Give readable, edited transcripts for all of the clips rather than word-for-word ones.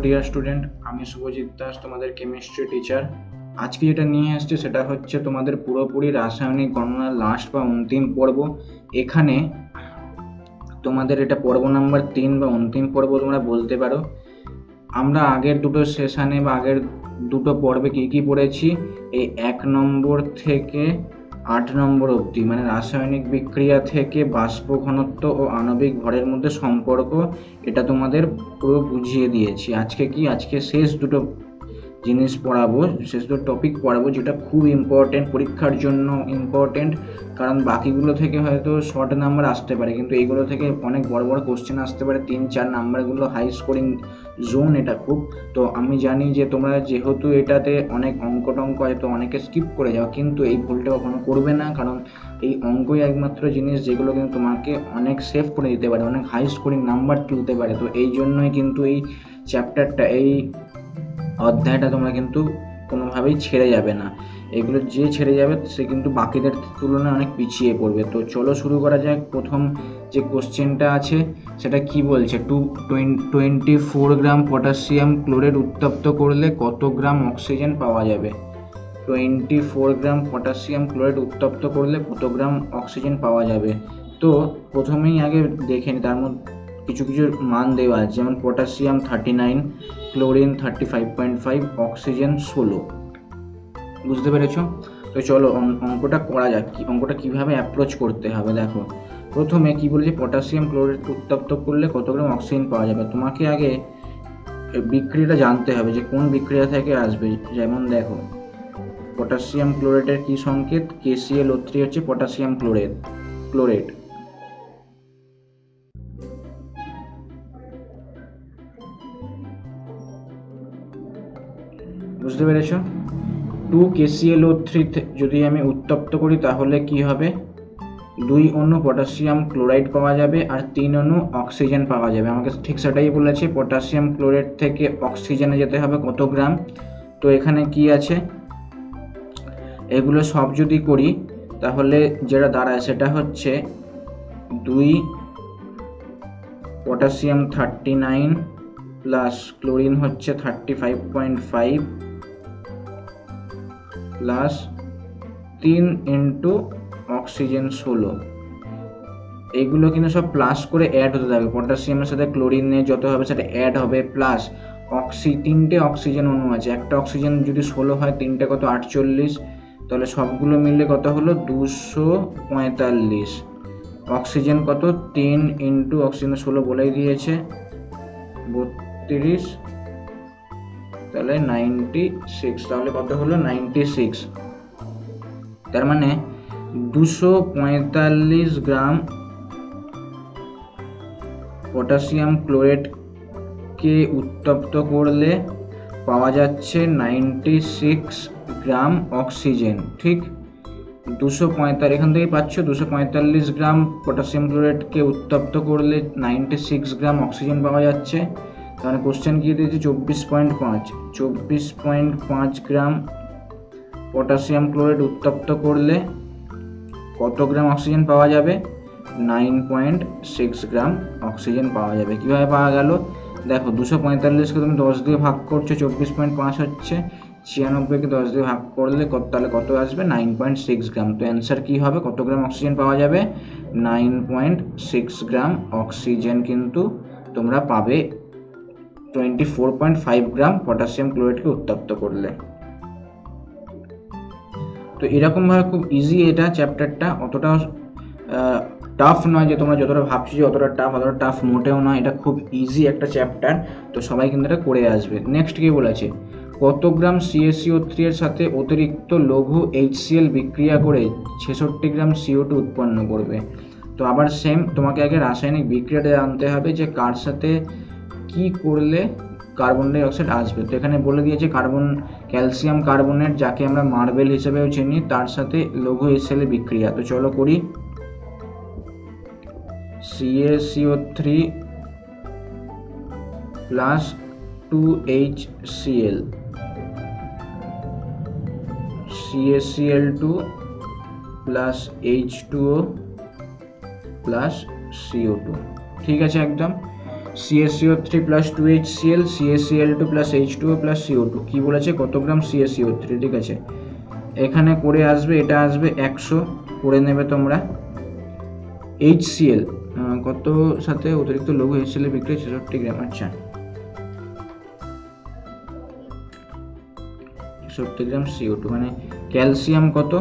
Dear student, আমি শুভজিৎ দাস, তোমাদের chemistry teacher. আজকে যেটা নিয়ে আসছে সেটা হচ্ছে তোমাদের পুরোপুরি রাসায়নিক গণনার লাস্ট বা অন্তিম পর্ব। এখানে তোমাদের এটা পর্ব নাম্বার 3 বা অন্তিম পর্ব তোমরা বলতে পারো। আমরা আগের দুটো সেশনে বা আগের দুটো পর্বে কী পড়েছি, এই 1 নম্বর থেকে 8 নম্বর অবধি, মানে রাসায়নিক বিক্রিয়া থেকে বাষ্প ঘনত্ব ও আণবিক ভরের মধ্যে সম্পর্ক, এটা তোমাদের পুরো বুঝিয়ে দিয়েছি। আজকে শেষ দুটো জিনিস পড়াবো, শেষ দুটো টপিক পড়াবো, যেটা খুব ইম্পর্টেন্ট, পরীক্ষার জন্য ইম্পর্টেন্ট। কারণ বাকিগুলো থেকে হয়তো শর্ট নাম্বার আসতে পারে, কিন্তু এইগুলো থেকে অনেক বড় বড় কোশ্চেন আসতে পারে। 3-4 নাম্বারগুলো হাই স্কোরিং জোন এটা খুব। তো আমি জানি যে তোমরা যেহেতু এটাতে অনেক অঙ্ক টঙ্ক হয়তো অনেকে স্কিপ করে যাও, কিন্তু এই ভুলটা কখনো করবে না। কারণ এই অঙ্কই একমাত্র জিনিস যেগুলো কিন্তু তোমাকে অনেক সেভ করে দিতে পারে, অনেক হাই স্কোরিং নাম্বার তুলতে পারে। তো এই জন্যই কিন্তু এই চ্যাপ্টারটা, এই অধ্যায়টা তোমরা কিন্তু কোনোভাবেই ছেড়ে যাবে না। এগুলো যে ছেড়ে যাবে সে কিন্তু বাকিদের তুলনায় অনেক পিছিয়ে পড়বে। তো চলো শুরু করা যাক। প্রথম যে কোশ্চেনটা আছে সেটা কি বলছে, 24 গ্রাম পটাশিয়াম ক্লোরাইড উত্তপ্ত করলে কত গ্রাম অক্সিজেন পাওয়া যাবে? 24 গ্রাম পটাশিয়াম ক্লোরাইড উত্তপ্ত করলে কত গ্রাম অক্সিজেন পাওয়া যাবে? তো প্রথমেই আগে দেখে নিই, তার মধ্যে কিছু মান দেওয়া আছে, যেমন পটাশিয়াম 39, ক্লোরিন 35.5, অক্সিজেন 16। বুঝতে পেরেছো? তো চলো অঙ্কটা করা যাক। অঙ্কটা কিভাবে অ্যাপ্রোচ করতে হবে দেখো। প্রথমে কি বলেছে, পটাশিয়াম ক্লোরাইড উত্তপ্ত করলে কত গ্রাম অক্সিজেন পাওয়া যাবে। তোমাকে আগে বিক্রিয়াটা জানতে হবে যে কোন বিক্রিয়া থেকে আসবে। যেমন দেখো, পটাশিয়াম ক্লোরাইডের কি সংকেত, KClO3 হচ্ছে পটাশিয়াম ক্লোরাইড। বুঝতে পেরেছো? 2 KClO3 যদি আমি উত্তপ্ত করি তাহলে কি হবে, 2 অণু পটাশিয়াম ক্লোরাইড পাওয়া যাবে আর 3 অণু অক্সিজেন পাওয়া যাবে। আমাকে ঠিক সেটাই বলেছে, পটাশিয়াম ক্লোরাইড থেকে অক্সিজেনে যেতে হবে কত গ্রাম। তো এখানে কি আছে, এগুলো সব যদি করি তাহলে যেটা দাঁড়ায় সেটা হচ্ছে 2 পটাশিয়াম 39 প্লাস ক্লোরিন হচ্ছে 35.5 প্লাস 3 ইন্টু অক্সিজেন 16। এইগুলো কিন্তু সব প্লাস করে অ্যাড হতে থাকবে, পটাশিয়ামের সাথে ক্লোরিনে যত হবে সেটা অ্যাড হবে। প্লাস তিনটে অক্সিজেন অণু আছে, একটা অক্সিজেন যদি 16 হয়, তিনটে কত 48, তাহলে সবগুলো মিলে কত হলো 245। অক্সিজেন কত, 3 ইন্টু অক্সিজেন 16 বলেই দিয়েছে 32, তাহলে 96। তাহলে কত হলো 96। তার মানে 245 গ্রাম পটাশিয়াম ক্লোরাইডকে উত্তপ্ত করলে পাওয়া যাচ্ছে 96 গ্রাম অক্সিজেন। ঠিক 245, এখান থেকে পাচ্ছ 245 গ্রাম পটাশিয়াম ক্লোরাইডকে উত্তপ্ত করলে 96 গ্রাম অক্সিজেন পাওয়া যাচ্ছে। তাহলে কোশ্চেন কি দিয়েছে, 24.5 গ্রাম পটাশিয়াম ক্লোরাইড উত্তপ্ত করলে কত গ্রাম অক্সিজেন পাওয়া যাবে, 9.6 গ্রাম অক্সিজেন পাওয়া যাবে। কীভাবে পাওয়া গেল দেখো, 245কে তুমি 10 দিয়ে ভাগ করছো, 24.5 হচ্ছে, 96কে 10 দিয়ে ভাগ করলে তাহলে কত আসবে, 9.6 গ্রাম। তো অ্যান্সার কী হবে, কত গ্রাম অক্সিজেন পাওয়া যাবে, 9.6 গ্রাম অক্সিজেন কিন্তু তোমরা পাবে 24.5 গ্রাম পটাশিয়াম ক্লোরাইডকে উত্তপ্ত করলে। তো এরকমভাবে খুব ইজি এটা চ্যাপ্টারটা, অতটা টাফ নয় যে তোমরা যতটা ভাবছো যে অতটা টাফ মোটেও নয়। এটা খুব ইজি একটা চ্যাপ্টার, তো সবাই কিন্তু এটা করে আসবে। নেক্সট কি বলেছে, কত গ্রাম CaCO3 এর সাথে অতিরিক্ত লঘু HCl বিক্রিয়া করে 66 গ্রাম CO2 উৎপন্ন করবে। তো আবার সেম, তোমাকে আগে রাসায়নিক বিক্রিয়াটা জানতে হবে যে কার সাথে কি করলে কার্বন ডাই অক্সাইড আসবে। তো এখানে বলে দিয়েছে ক্যালসিয়াম কার্বনেট, যাকে আমরা মার্বেল হিসেবেও চিনি, তার সাথে লঘু HCl এর বিক্রিয়া। তো চলো করি। CaCO3 plus 2HCl, CaCl2 plus H2O plus CO2। ঠিক আছে একদম। CaCO3 plus 2HCl, CaCl2 plus H2O plus CO2। কি বলেছে, কত গ্রাম CaCO3, ঠিক আছে। এখানে করে আসবে, এটা আসবে 100, করে নেবে তোমরা। HCl কত সাথে অতিরিক্ত লঘু HCl এর বিক্রিয়া 66 গ্রাম, আচ্ছা 66 গ্রাম CO2, মানে ক্যালসিয়াম কত,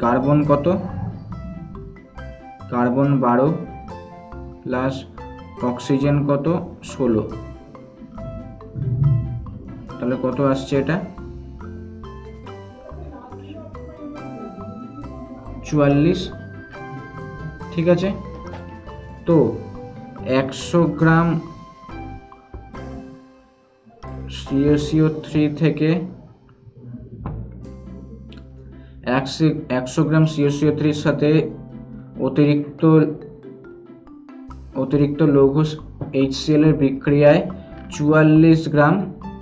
কার্বন কত, কার্বন 12 প্লাস অক্সিজেন কত 16, তাহলে কত আসছে এটা 44, ঠিক আছে। তো 100 গ্রাম CaCO3 থেকে 100 গ্রাম CaCO3 এর সাথে অতিরিক্ত লঘু HCl এর বিক্রিয়ায় 44 গ্রাম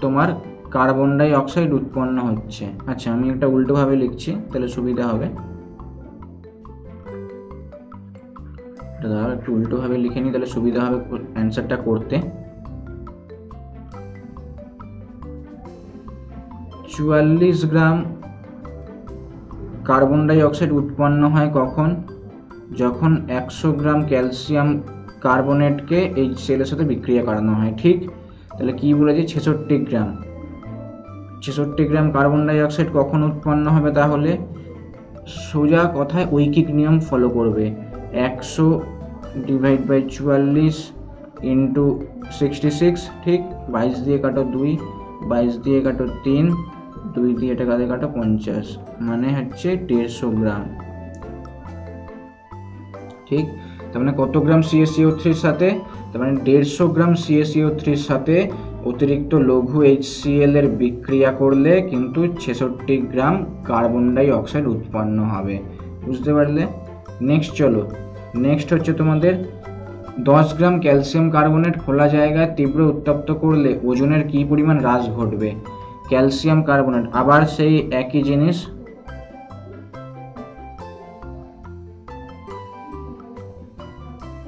তোমার কার্বন ডাই অক্সাইড উৎপন্ন হচ্ছে। আচ্ছা আমি এটা উল্টোভাবে লিখছি, তাহলে সুবিধা হবে। একটু উল্টোভাবে লিখে নিই, তাহলে সুবিধা হবে অ্যান্সারটা করতে। 44 গ্রাম কার্বন ডাই অক্সাইড উৎপন্ন হয় কখন, যখন 100 গ্রাম ক্যালসিয়াম কার্বনেটকে HCl এর সাথে বিক্রিয়া করানো হয়, ঠিক। তাহলে কি বলেছি, 66 গ্রাম কার্বন ডাই অক্সাইড কখন উৎপন্ন হবে, তাহলে সোজা কথায় ঐকিক নিয়ম ফলো করবে। 100 ডিভাইড বাই 44 ইন্টু 66, ঠিক। 22 দিয়ে কাটো 2, 22 দিয়ে কাটো 3, 2 দিয়ে এটা কাটো 50, মানে হচ্ছে 150 গ্রাম, ঠিক। তার মানে কত গ্রাম CaCO3 এর সাথে, তার মানে 150 গ্রাম CaCO3 এর সাথে অতিরিক্ত লঘু HCl এর বিক্রিয়া করলে কিন্তু 66 গ্রাম কার্বন ডাই অক্সাইড উৎপন্ন হবে, বুঝতে পারলে। নেক্সট চলো, নেক্সট হচ্ছে তোমাদের 10 গ্রাম ক্যালসিয়াম কার্বনেট খোলা জায়গায় তীব্র উত্তপ্ত করলে ওজনের কি পরিমাণ হ্রাস ঘটবে। ক্যালসিয়াম কার্বনেট, আবার সেই একই জিনিস,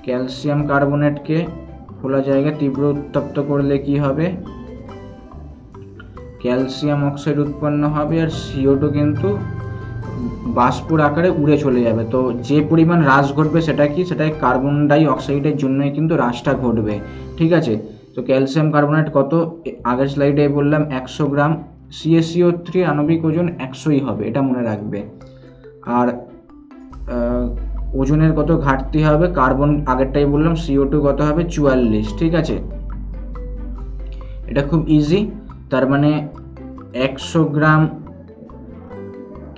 ক্যালসিয়াম কার্বনেটকে খোলা জায়গায় তীব্র উত্তপ্ত করলে কি হবে, ক্যালসিয়াম অক্সাইড উৎপন্ন হবে, আর CO2 কিন্তু বাষ্পর আকারে উড়ে চলে যাবে। তো যে পরিমাণ হ্রাস ঘটবে সেটা কি, সেটাই কার্বন ডাই অক্সাইডের জন্যই কিন্তু হ্রাসটা ঘটবে, ঠিক আছে। তো ক্যালসিয়াম কার্বনেট কত, আগের স্লাইডে বললাম 100 গ্রাম, CaCO3 আণবিক ওজন 100ই হবে, এটা মনে রাখবে। আর ওজনের কত ঘাটতি হবে, কার্বন আগেরটাই বললাম, CO2 কত হবে 44, ঠিক আছে। এটা খুব ইজি, তার মানে 100 গ্রাম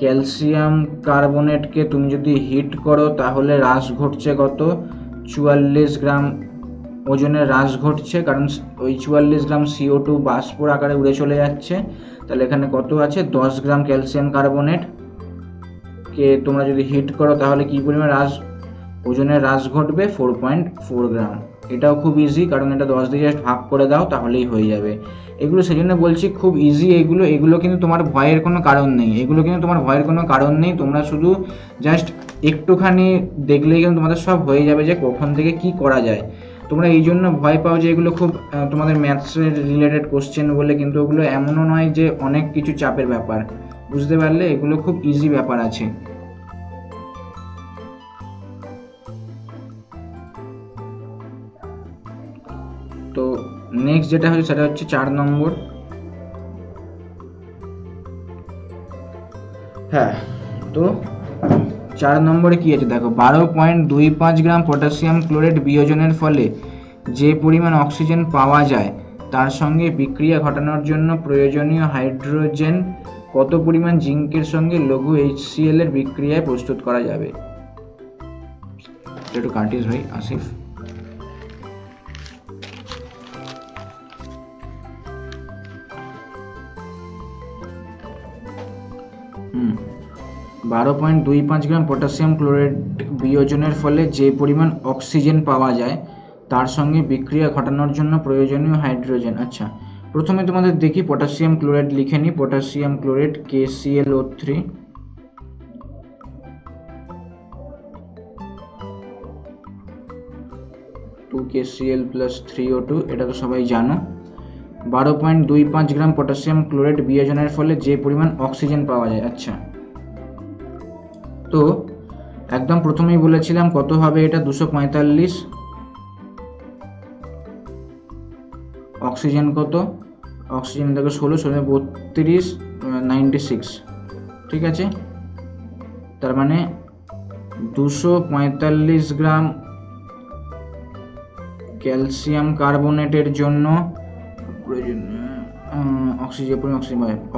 ক্যালসিয়াম কার্বনেটকে তুমি যদি হিট করো তাহলে হ্রাস ঘটছে কত, 44 গ্রাম ওজনের হ্রাস ঘটছে, কারণ ওই 44 গ্রাম CO2 বাষ্পর আকারে উড়ে চলে যাচ্ছে। তাহলে এখানে কত আছে, 10 গ্রাম ক্যালসিয়াম কার্বনেট কে তোমরা যদি হিট করো তাহলে কি পরিমাণ ওজনের হ্রাস ঘটবে, 4.4 গ্রাম। এটাও খুব ইজি, কারণ এটা 10 দিয়ে জাস্ট ভাগ করে দাও তাহলেই হয়ে যাবে। এগুলো সেই জন্য বলছি খুব ইজি, এগুলো কিন্তু তোমার ভয়ের কোনো কারণ নেই, তোমরা শুধু জাস্ট একটুখানি দেখলেই কিন্তু তোমাদের সব হয়ে যাবে যে কখন থেকে কি করা যায়। তোমরা এই জন্য ভয় পাও যে এগুলো খুব তোমাদের ম্যাথসের রিলেটেড কোশ্চেন বলে, কিন্তু ওগুলো এমনও নয় যে অনেক কিছু চাপের ব্যাপার, বুঝতে পারলে। এগুলো খুব ইজি ব্যাপার আছে। তো নেক্সট যেটা হচ্ছে সেটা হচ্ছে 4 নম্বর। হ্যাঁ, তো 4 নম্বরে কি আছে দেখো, 12.25 গ্রাম পটাশিয়াম ক্লোরাইড বিয়োজনের ফলে যে পরিমাণ অক্সিজেন পাওয়া যায় তার সঙ্গে বিক্রিয়া ঘটানোর জন্য প্রয়োজনীয় হাইড্রোজেন কত পরিমাণ জিঙ্কের সঙ্গে লঘু HCl এর বিক্রিয়ায় প্রস্তুত করা যাবে। একটু কাটিস ভাই আসিফ। 12.25 গ্রাম পটাশিয়াম ক্লোরাইড বিয়োজনের ফলে যে পরিমাণ অক্সিজেন পাওয়া যায় তার সঙ্গে বিক্রিয়া ঘটানোর জন্য প্রয়োজনীয় হাইড্রোজেন। আচ্ছা, প্রথমে তোমাদের দেখি পটাশিয়াম ক্লোরাইড লিখে নিই। Potassium chloride KClO3, 2KCl plus 3O2, এটা তো সবাই জানো। 12.25 গ্রাম পটাশিয়াম ক্লোরাইড বিয়োজনের ফলে যে পরিমাণ অক্সিজেন পাওয়া যায়। আচ্ছা, তো একদম প্রথমেই বলেছিলাম কত হবে এটা, 245। অক্সিজেন কত, অক্সিজেন দেখো 16 32 96, ঠিক আছে। তার মানে 245 গ্রাম ক্যালসিয়াম কার্বনেটের জন্য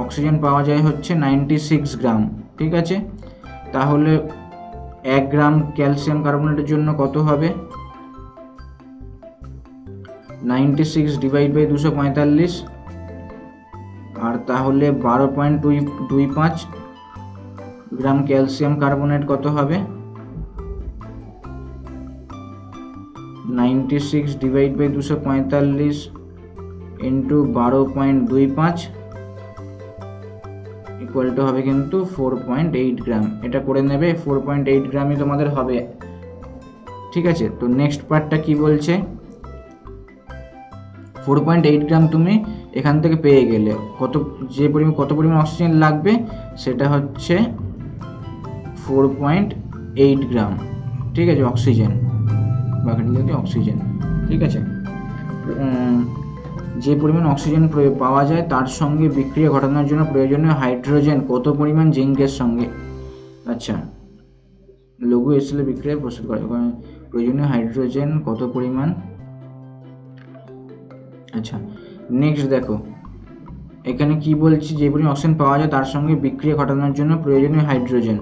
অক্সিজেন পাওয়া যায় হচ্ছে 96 গ্রাম, ঠিক আছে। তাহলে 1 গ্রাম ক্যালসিয়াম কার্বনেটের জন্য কত হবে, 96 ডিভাইড বাই 245, আর তাহলে 12.25 গ্রাম ক্যালসিয়াম কার্বনেট কত হবে, 96 divide by 245 into 12.25 equal to হবে কিন্তু 4.8 গ্রাম। এটা করে নেবে, 4.8 গ্রামই তোমাদের হবে, ঠিক আছে। তো নেক্সট পার্টটা কি বলছে, 4.8 গ্রাম তুমি এখান থেকে পেয়ে গেলে, কত পরিমাণ অক্সিজেন লাগবে সেটা হচ্ছে 4.8 গ্রাম, ঠিক আছে, অক্সিজেন, অক্সিজেন, ঠিক আছে। যে পরিমাণ অক্সিজেন পাওয়া যায় তার সঙ্গে বিক্রিয়া ঘটানোর জন্য প্রয়োজনীয় হাইড্রোজেন কত পরিমাণ জিঙ্কের সঙ্গে। আচ্ছা, লঘু এসিডে বিক্রিয়া প্রস্তুত করে প্রয়োজনীয় হাইড্রোজেন কত পরিমাণ। আচ্ছা, নেক্সট দেখো এখানে কি বলছি, যে পরিমাণ অক্সিজেন পাওয়া যায় তার সঙ্গে বিক্রিয়া ঘটানোর জন্য প্রয়োজনীয় হাইড্রোজেন।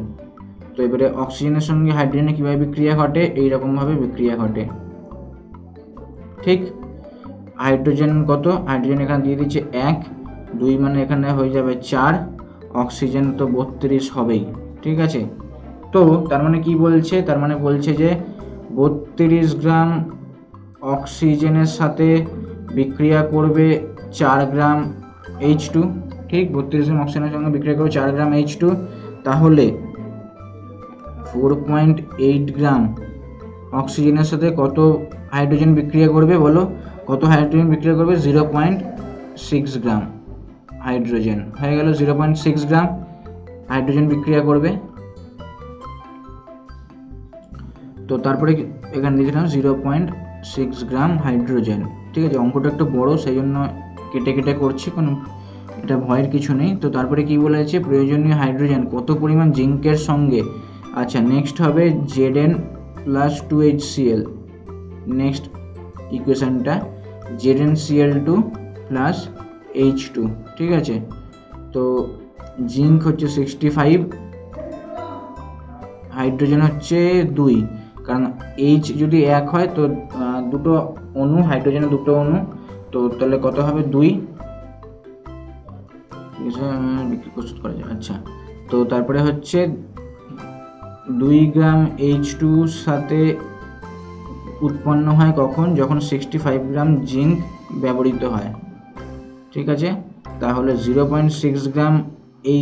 তো এবারে অক্সিজেনের সঙ্গে হাইড্রোজেনের কীভাবে বিক্রিয়া ঘটে, এইরকমভাবে বিক্রিয়া ঘটে, ঠিক। হাইড্রোজেন কত, হাইড্রোজেন এখানে দিয়ে দিচ্ছে 1, 2 মানে এখানে হয়ে যাবে 4, অক্সিজেন তো 32 হবেই, ঠিক আছে। তো তার মানে কি বলছে, তার মানে বলছে যে 32 গ্রাম অক্সিজেনের সাথে বিক্রিয়া করবে 4 গ্রাম H2, ঠিক। 32 গ্রাম অক্সিজেনের সঙ্গে বিক্রিয়া করবে 4 গ্রাম H2, তাহলে 4.8 গ্রাম অক্সিজেনের সাথে কত হাইড্রোজেন বিক্রিয়া করবে বলো, কত হাইড্রোজেন বিক্রিয়া করবে, 0.6 গ্রাম হাইড্রোজেন হয়ে গেল, 0.6 গ্রাম হাইড্রোজেন বিক্রিয়া করবে। তো তারপরে এখানে দিয়েছিলাম 0.6 গ্রাম হাইড্রোজেন, ঠিক আছে। অঙ্কটা একটু বড়, সেই জন্য কেটে কেটে করছি, কোনো এটা ভয়ের কিছু নেই। তো তারপরে কি বলেছে, প্রয়োজনীয় হাইড্রোজেন কত পরিমাণ জিঙ্কের সঙ্গে। আচ্ছা, নেক্সট হবে Zn প্লাস 2HCl, নেক্সট ইকুয়েশনটা ZnCl2 প্লাস H2, ঠিক আছে। তো জিঙ্ক হচ্ছে 65, হাইড্রোজেন হচ্ছে 2, কারণ H যদি 1 হয় তো দুটো অণু, হাইড্রোজেনের দুটো অণু, তো তাহলে কত হবে 2 প্রস্তুত করা যায়। আচ্ছা, তো তারপরে হচ্ছে 2 গ্রাম H2 সাথে উৎপন্ন হয় কখন, যখন 65 গ্রাম জিঙ্ক ব্যবহৃত হয়, ঠিক আছে। তাহলে 0.6 গ্রাম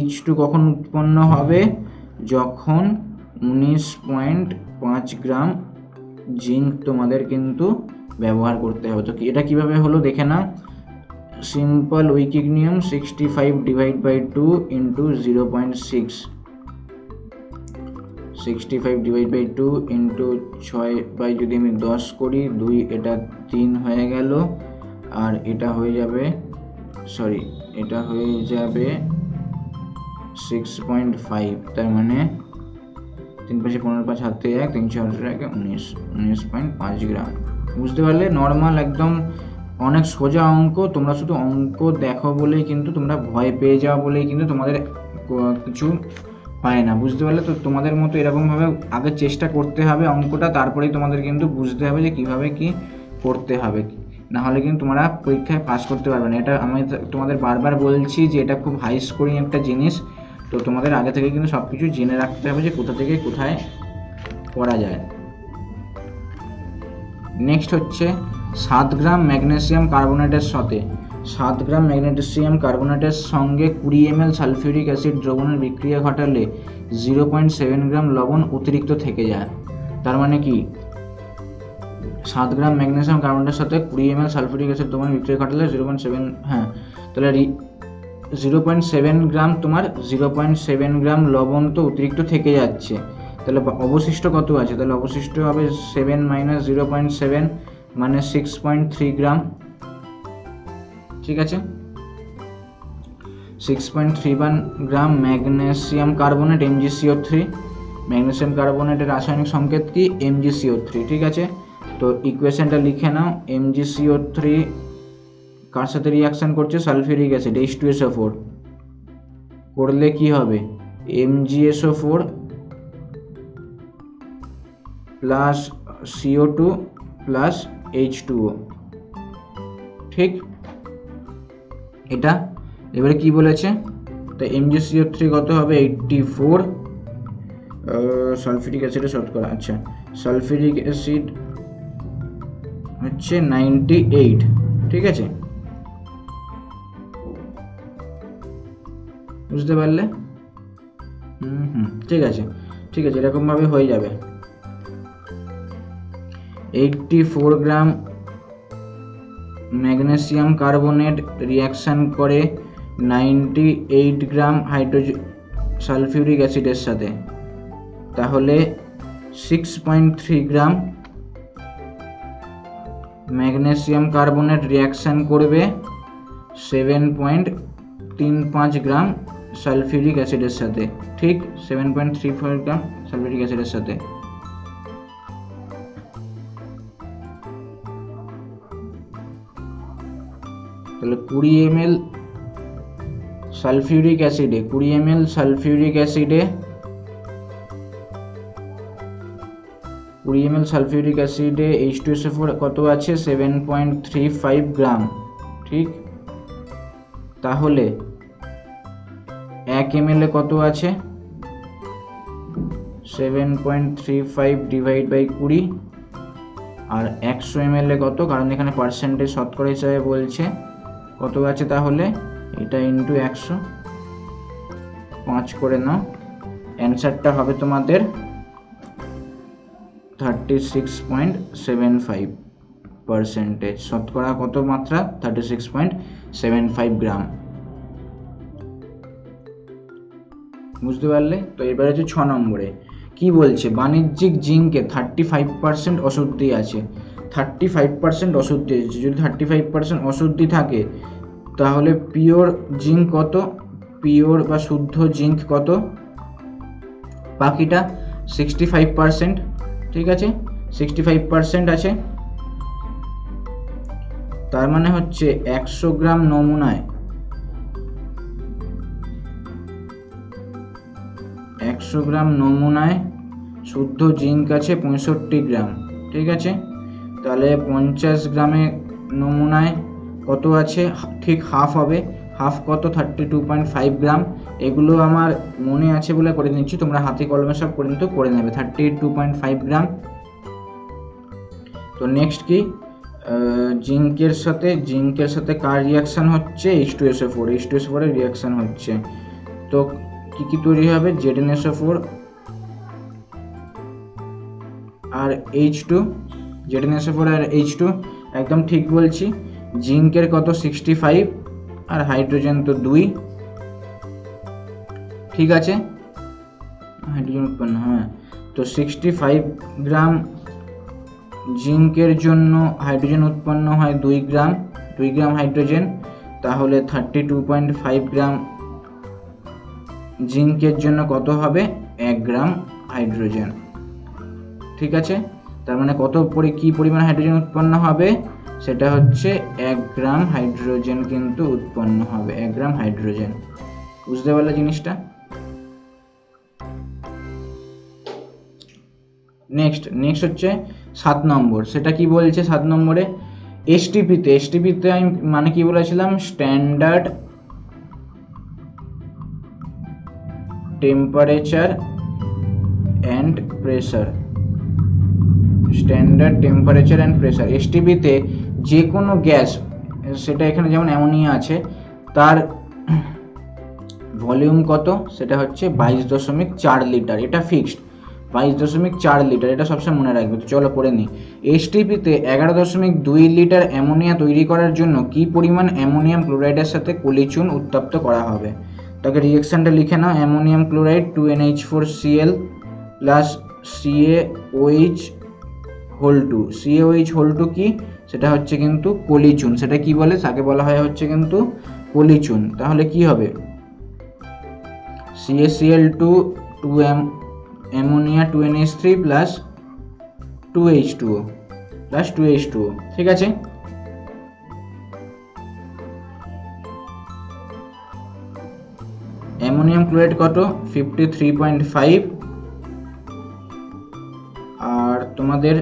H2 কখন উৎপন্ন হবে, যখন 19.5 গ্রাম জিঙ্ক তোমাদের কিন্তু ব্যবহার করতে হবে। তো এটা কিভাবে হলো দেখে না, সিম্পল উইকিক নিয়ম, 65 divide by 2 into 0.6, 65 divide by 2 into 6 by যদি আমি 10 করি, 2 এটা 3 হয়ে গেল, আর এটা হয়ে যাবে, সরি এটা হয়ে যাবে 6.5, তার মানে 3 5 15 5 হাতে 1 3 4 19.5 গ্রাম। বুঝতে পারলে, নর্মাল একদম অনেক সোজা অঙ্ক, তোমরা শুধু অঙ্ক দেখো বলেই কিন্তু তোমরা ভয় পেয়ে যাও বলেই কিন্তু তোমাদের কিছু পায় না, বুঝতে পারলে। তো তোমাদের মতো এরকমভাবে আগে চেষ্টা করতে হবে অঙ্কটা, তারপরেই তোমাদের কিন্তু বুঝতে হবে যে কিভাবে কি করতে হবে, না হলে কিন্তু তোমরা পরীক্ষায় পাস করতে পারবে না। এটা আমি তোমাদের বারবার বলছি যে এটা খুব হাই স্কোরিং একটা জিনিস, তো তোমাদের আগে থেকে কিন্তু সব কিছু জেনে রাখতে হবে যে কোথা থেকে কোথায় করা যায়। নেক্সট হচ্ছে 7 গ্রাম ম্যাগনেসিয়াম কার্বনেটের সাথে 7 গ্রাম ম্যাগনেসিয়াম কার্বনেটের সঙ্গে 20 ml সালফিউরিক অ্যাসিড দ্রবণের বিক্রিয়া ঘটালে 0.7 গ্রাম লবণ অতিরিক্ত থেকে যায়। তার মানে কি, 7 গ্রাম ম্যাগনেসিয়াম কার্বনেটের সাথে 20 ml সালফিউরিক অ্যাসিড তোমার বিক্রিয়া ঘটালে 0.7, হ্যাঁ তাহলে 0.7 গ্রাম তোমার 0.7 গ্রাম লবণ তো অতিরিক্ত থেকে যাচ্ছে, তাহলে অবশিষ্ট কত আছে? তাহলে অবশিষ্ট হবে 7 - 0.7 মানে 6.3 গ্রাম। ঠিক আছে, 6.31 গ্রাম ম্যাগনেসিয়াম কার্বনেট MgCO3। ম্যাগনেসিয়াম কার্বনেটের রাসায়নিক সংকেত কি? MgCO3। ঠিক আছে, তো ইকুয়েশনটা লিখে নাও। MgCO3 কার সাথে রিয়াকশন করছে? সালফিউরিক অ্যাসিড H2SO4 করলে কি হবে? MgSO4 plus CO2 plus H2O। ঠিক, এটা এবারে কি বলেছে? তো MgCO3 কত হবে? 84, সালফিউরিক অ্যাসিডের শতকরা, আচ্ছা সালফিউরিক অ্যাসিড হচ্ছে 98। ঠিক আছে, বুঝতে পারলে? ঠিক আছে, ঠিক আছে, এরকম ভাবে হয়ে যাবে। 84 গ্রাম ম্যাগনেসিয়াম কার্বনেট রিয়াকশন করে 98 গ্রাম হাইড্রোজেন সালফিউরিক অ্যাসিডের সাথে, তাহলে 6.3 গ্রাম ম্যাগনেসিয়াম কার্বনেট রিয়াকশন করবে 7.35 গ্রাম সালফিউরিক অ্যাসিডের সাথে। ঠিক, 7.34 গ্রাম সালফিউরিক অ্যাসিডের সাথে। তাহলে 20 ml সালফিউরিক অ্যাসিডে 20 ml সালফিউরিক অ্যাসিডে 20 ml সালফিউরিক অ্যাসিডে H2SO4 কত আছে? 7.35 গ্রাম। ঠিক, তাহলে 1 ml এ কত আছে? 7.35 ডিভাইড বাই 20, আর 100 ml এ কত? কারণ এখানে পার্সেন্টেজ শতকরা হিসাবে বলছে, কত আছে তাহলে? এটা ইন্টু 100, 5 করে নাও। অ্যান্সারটা হবে তোমাদের 36.75%। শতকরা কত মাত্রা? 36.75 গ্রাম। বুঝতে পারলে? তো এবার হচ্ছে 6 নম্বরে কি বলছে? বাণিজ্যিক জিঙ্কে 35% অশুদ্ধি আছে। 35% অশুদ্ধি আছে। যদি 35% অশুদ্ধি থাকে তাহলে পিওর জিঙ্ক কত? পিওর বা শুদ্ধ জিঙ্ক কত? বাকিটা 65%। ঠিক আছে, 65% আছে। তার মানে হচ্ছে 100 গ্রাম নমুনায় 100 গ্রাম নমুনায় শুদ্ধ জিঙ্ক আছে 65 গ্রাম। ঠিক আছে, তাহলে 50 গ্রামের নমুনায় কত আছে? ঠিক হাফ হবে। হাফ কত? 32.5 গ্রাম। এগুলো আমার মনে আছে বলে করে নিচ্ছি, তোমরা হাতে কলমে সব পর্যন্ত করে নেবে। 32.5 গ্রাম। তো নেক্সট কি? জিঙ্কের সাথে কার রিয়াকশন হচ্ছে? H2SO4 এর রিয়াকশন হচ্ছে। তো কি কি তৈরি হবে? ZnSO4 আর H2, ZnSO4 আর H2, একদম ঠিক বলছি। জিঙ্কের কত? 65, আর হাইড্রোজেন তো 2। ঠিক আছে, হাইড্রোজেন উৎপন্ন, হ্যাঁ। তো 65 গ্রাম জিঙ্কের জন্য হাইড্রোজেন উৎপন্ন হয় 2 গ্রাম হাইড্রোজেন, তাহলে 32.5 গ্রাম জিঙ্কের জন্য কত হবে? 1 গ্রাম হাইড্রোজেন। ঠিক আছে, তার মানে কি পরিমাণ হাইড্রোজেন উৎপন্ন হবে? সেটা হচ্ছে 1 গ্রাম হাইড্রোজেন কিন্তু উৎপন্ন হবে, 1 গ্রাম হাইড্রোজেন। বুঝতে পারলে জিনিসটা? নেক্সট হচ্ছে 7 নম্বর। সেটা কি বলছে 7 নম্বরে? এসটিপিতে আমি মানে কি বলেছিলাম? Standard temperature and pressure. এসটিপিতে যে কোনো গ্যাস, সেটা এখানে যেমন অ্যামোনিয়া আছে, তার ভলিউম কত? সেটা হচ্ছে 22.4 লিটার। এটা ফিক্সড। 22.4 লিটার, এটা সবসময় মনে রাখবে। তো চলো পড়ে নিই। এসটিপিতে 11.2 লিটার অ্যামোনিয়া তৈরি করার জন্য কি পরিমাণ অ্যামোনিয়াম ক্লোরাইডের সাথে কলিচুন উত্তপ্ত করা হবে? তাকে রিঅ্যাকশনটা লিখে নাও। Ammonium chloride 2NH4Cl plus CaOH whole 2। CaOH whole 2 কি? সেটা হচ্ছে কিন্তু কলিচুন। সেটা কি বলে? তাকে বলা হয় হচ্ছে কিন্তু কলিচুন। তাহলে কি হবে? CaCl2 ammonia 2NH3 plus 2H2O। ঠিক আছে, অ্যামোনিয়াম ক্লোরাইড কত? 53.5। আর তোমাদের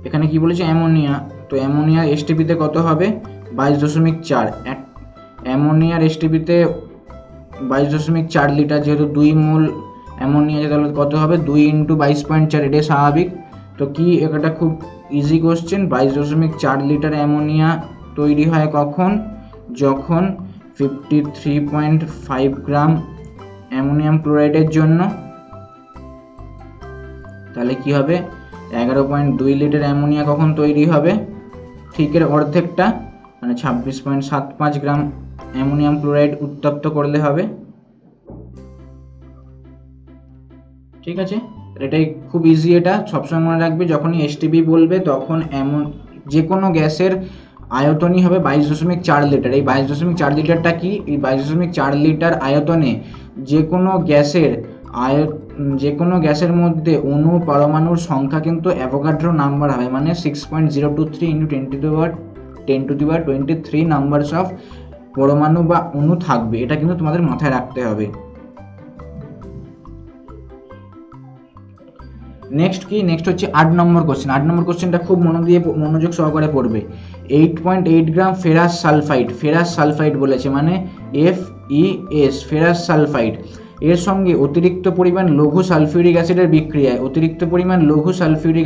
এখানে কি বলেছে? অ্যামোনিয়া। তো অ্যামোনিয়া এসটিপিতে কত হবে? 22.4। অ্যামোনিয়ার এসটিপিতে 22.4 লিটার, যেহেতু 2 মোল অ্যামোনিয়া আছে তাহলে কত হবে? 2 × 22.4, এটাই স্বাভাবিক। তো কি, এটা খুব ইজি কোশ্চেন। 22.4 লিটার অ্যামোনিয়া তৈরি হয় কখন? যখন 53.5 গ্রাম অ্যামোনিয়াম ক্লোরাইডের জন্য। তাহলে কি হবে? 11.2 লিটার অ্যামোনিয়া কখন তৈরি হবে? ঠিক এর অর্ধেকটা, মানে 26.75 গ্রাম অ্যামোনিয়াম ক্লোরাইড উত্তপ্ত করলে হবে। ঠিক আছে, এটাই খুব ইজি। এটা সবসময় মনে রাখবে, যখনই এসটিপি বলবে তখন যে কোনো গ্যাসের আয়তনই হবে 22.4 লিটার। এই 22.4 লিটারটা কি? এই 22.4 লিটার আয়তনে যে কোনো গ্যাসের মধ্যে অণু পরমাণুর সংখ্যা কিন্তু অ্যাভোগাড্রো নাম্বার হবে, মানে 6.023 × 10⁻23 নাম্বারস অফ পরমাণু বা অণু থাকবে। এটা কিন্তু তোমাদের মাথায় রাখতে হবে। নেক্সট কি? নেক্সট হচ্ছে 8 নম্বর কোশ্চেন। 8 নম্বর কোশ্চেনটা খুব মনোযোগ সহকারে পড়বে। 8.8 গ্রাম ফেরাস সালফাইড বলেছে, মানে FeS, ফেরাস সালফাইড। এর সঙ্গে অতিরিক্ত পরিমাণ লঘু সালফিউরিক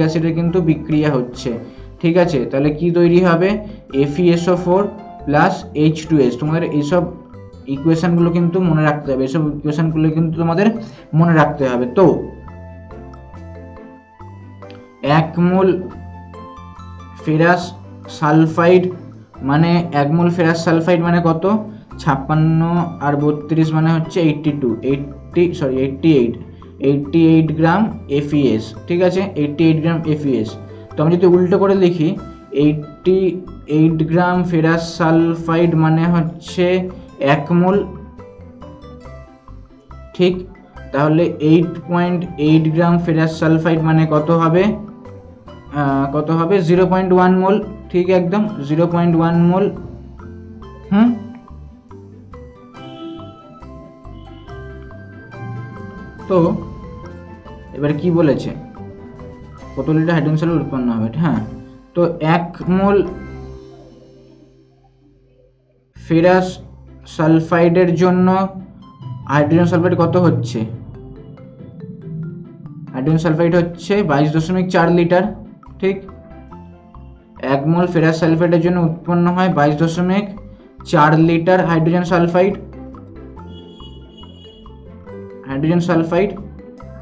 অ্যাসিডের কিন্তু বিক্রিয়া হচ্ছে। ঠিক আছে, তাহলে কি তৈরি হবে? FeSO4 plus H2S। তোমাদের এইসব ইকুয়েশনগুলো কিন্তু মনে রাখতে হবে। তো 1 মোল ফেরাস সালফাইড মানে কত? 56 আর 32 মানে হচ্ছে 88 গ্রাম FeS। ঠিক আছে, 88 গ্রাম FeS। তো আমি যদি উল্টো করে লিখি, 88 গ্রাম ফেরাস সালফাইড মানে হচ্ছে 1 মোল। ঠিক, তাহলে 8.8 গ্রাম ফেরাস সালফাইড মানে কত হবে? 0.1 মোল। ঠিক, একদম 0.1 মোল। তো এবার কি বলেছে? কত লিটার হাইড্রোজেন সালফাইড উৎপন্ন হবে? হ্যাঁ, তো 1 মোল ফেরাস সালফাইডের জন্য হাইড্রোজেন সালফাইড কত হচ্ছে? হাইড্রোজেন সালফাইড হচ্ছে 22.4 লিটার। ঠিক, 1 মোল ফেরাস সালফাইডের জন্য উৎপন্ন হয় 22.4 লিটার হাইড্রোজেন সালফাইড।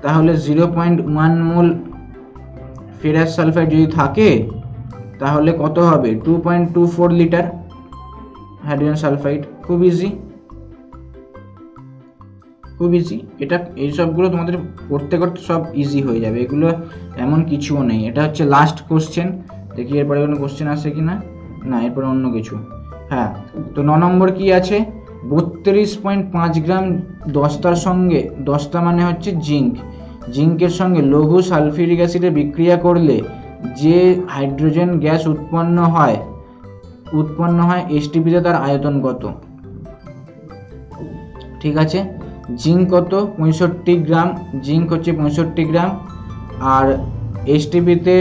তাহলে 0.1 মোল ফেরাস সালফাইড যদি থাকে তাহলে কত হবে? 2.24 লিটার হাইড্রোজেন সালফাইড। খুব ইজি। এটা এইসবগুলো তোমাদের করতে সব ইজি হয়ে যাবে, এগুলো এমন কিছুও নেই। এটা হচ্ছে লাস্ট কোশ্চেন। দেখি এরপরে কোনো কোশ্চেন আসে কি না। এরপরে অন্য কিছু। হ্যাঁ, তো 9 নম্বর কি আছে? 32.5 গ্রাম দস্তার সঙ্গে, দস্তা মানে হচ্ছে জিঙ্কের সঙ্গে লঘু সালফিউরিক অ্যাসিডের বিক্রিয়া করলে যে হাইড্রোজেন গ্যাস উৎপন্ন হয় এসটিপিতে তার আয়তন কত? ঠিক আছে, জিঙ্ক কত? 65 গ্রাম। জিঙ্ক হচ্ছে 65 গ্রাম। আর এসটিপিতে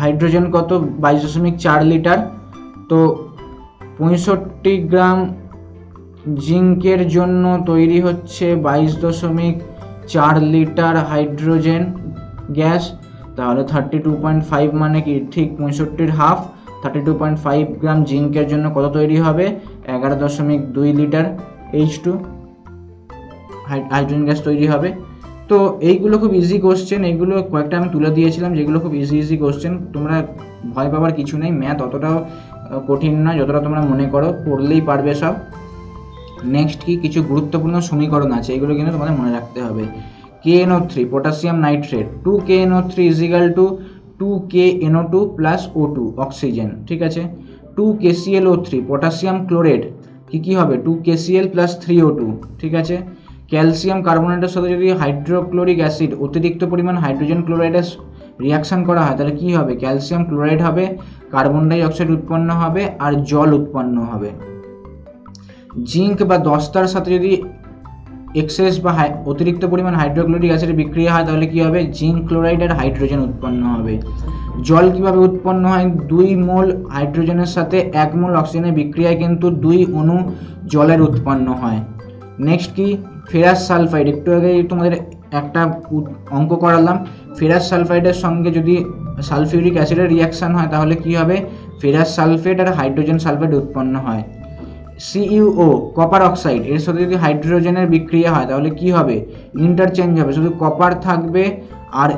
হাইড্রোজেন কত? 22.4 লিটার। তো 65 গ্রাম জিঙ্কের জন্য তৈরি হচ্ছে 22.4 লিটার হাইড্রোজেন গ্যাস। তাহলে 32.5 মানে কি? ঠিক 65-এর হাফ। 32.5 গ্রাম জিঙ্কের জন্য কত তৈরি হবে? 11.2 লিটার H2। হাইড্রোজেন গ্যাস তৈরি হবে। তো এইগুলো খুব ইজি কোশ্চেন, এইগুলো কয়েকটা আমি তুলে দিয়েছিলাম যেগুলো খুব ইজি কোশ্চেন, তোমরা ভয় পাওয়ার কিছু নেই। ম্যাথ অতটাও কঠিন নয় যতটা তোমরা মনে করো, পড়লেই পারবে সব। নেক্সট কি কিছু গুরুত্বপূর্ণ সমীকরণ আছে, এগুলো কিন্তু তোমাদের মনে রাখতে হবে। KNO3 potassium nitrate, 2KNO3 is equal to 2KNO2 plus O2 oxygen, ঠিক আছে। 2KClO3 পটাশিয়াম ক্লোরাইড কি হবে 2KCl প্লাস 3O2, ঠিক আছে। ক্যালসিয়াম কার্বনেটের সাথে যদি হাইড্রোক্লোরিক অ্যাসিড অতিরিক্ত পরিমাণ হাইড্রোজেন ক্লোরাইডের রিয়াকশান করা হয় তাহলে কি হবে, ক্যালসিয়াম ক্লোরাইড হবে, কার্বন ডাই অক্সাইড উৎপন্ন হবে আর জল উৎপন্ন হবে। জিঙ্ক বা দস্তার সাথে যদি এক্সেস বা অতিরিক্ত পরিমাণ হাইড্রোক্লোরিক অ্যাসিডের বিক্রিয়া হয় তাহলে কি হবে, জিঙ্ক ক্লোরাইড আর হাইড্রোজেন উৎপন্ন হবে। জল কিভাবে উৎপন্ন হয়, 2 মোল হাইড্রোজেনের সাথে 1 মোল অক্সিজেনের বিক্রিয়ায় কিন্তু 2 অণু জলের উৎপন্ন হয়। নেক্সট কি ফেরাস সালফাইড, একটু আগে তোমাদের একটা অঙ্ক করালাম, ফেরাস সালফাইডের সঙ্গে যদি সালফিউরিক অ্যাসিডের রিয়াকশান হয় তাহলে কি হবে, ফেরাস সালফেট আর হাইড্রোজেন সালফেট উৎপন্ন হয়। CuO কপার অক্সাইড, এর সাথে যদি হাইড্রোজেনের বিক্রিয়া হয় তাহলে কি হবে, ইন্টারচেঞ্জ হবে, শুধু কপার থাকবে আর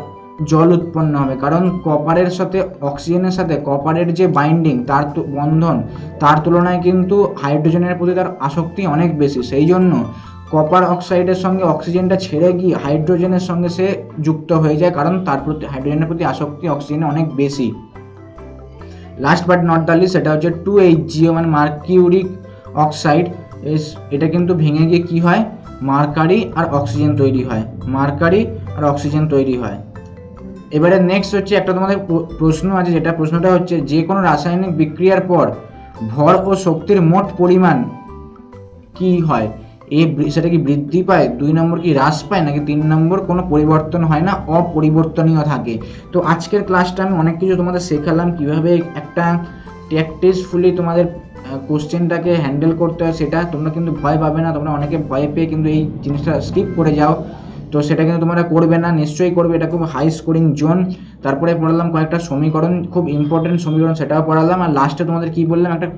জল উৎপন্ন হবে, কারণ কপারের সাথে অক্সিজেনের সাথে কপারের যে বাইন্ডিং তার বন্ধন তার তুলনায় কিন্তু হাইড্রোজেনের প্রতি তার আসক্তি অনেক বেশি, সেই জন্য কপার অক্সাইডের সঙ্গে অক্সিজেনটা ছেড়ে গিয়ে হাইড্রোজেনের সঙ্গে সে যুক্ত হয়ে যায়, কারণ তার প্রতি হাইড্রোজেনের প্রতি আসক্তি অক্সিজেনের অনেক বেশি। Last but not the least, সেটা হচ্ছে 2HgO মানে মার্কিউরিক অক্সাইড, এটা কিন্তু ভেঙে গিয়ে কি হয়, মার্কারি আর অক্সিজেন তৈরি হয়, মার্কারি আর অক্সিজেন তৈরি হয়। এবারে নেক্সট হচ্ছে একটা তোমাদের প্রশ্ন আছে, যেটা প্রশ্নটা হচ্ছে যে কোনো রাসায়নিক বিক্রিয়ার পর ভর ও শক্তির মোট পরিমাণ কি হয়, সেটা কি বৃদ্ধি পায়, 2 নম্বর কি হ্রাস পায়, নাকি 3 নম্বর কোনো পরিবর্তন হয় না, অপরিবর্তনীয় থাকে। তো আজকের ক্লাসটা আমি অনেক কিছু তোমাদের শেখালাম কিভাবে একটা প্র্যাকটিসফুলি তোমাদের কোশ্চেনটাকে হ্যান্ডেল করতে হয়, সেটা তোমরা কিন্তু ভয় পাবে না। তোমরা অনেকে ভয় পেয়ে কিন্তু এই জিনিসটা স্কিপ করে যাও, তো সেটা কিন্তু তোমরা করবে না, নিশ্চয়ই করবে, এটা খুব হাই স্কোরিং জোন। তারপরে পড়ালাম কয়েকটা সমীকরণ, খুব ইম্পর্টেন্ট সমীকরণ, সেটাও পড়ালাম। আর লাস্টে তোমাদের কি বললাম, একটা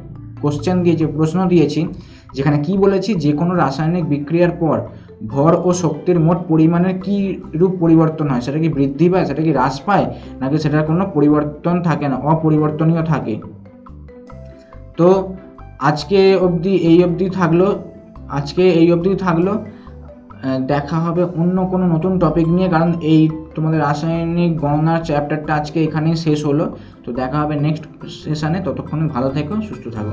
কোশ্চেন দিয়েছি, প্রশ্ন দিয়েছি, যেখানে কি বলেছি যে কোনো রাসায়নিক বিক্রিয়ার পর ভর ও শক্তির মোট পরিমাণের কি রূপ পরিবর্তন হয়, সেটা কি বৃদ্ধি পায়, সেটা কি হ্রাস পায়, নাকি সেটার কোনো পরিবর্তন থাকে না, অপরিবর্তনীয় থাকে। তো আজকে এই অবধি থাকলো, দেখা হবে অন্য কোনো নতুন টপিক নিয়ে, কারণ এই তোমাদের রাসায়নিক গণনার চ্যাপ্টারটা আজকে এখানেই শেষ হলো। তো দেখা হবে নেক্সট সেশনে, ততক্ষণে ভালো থেকো, সুস্থ থাকো।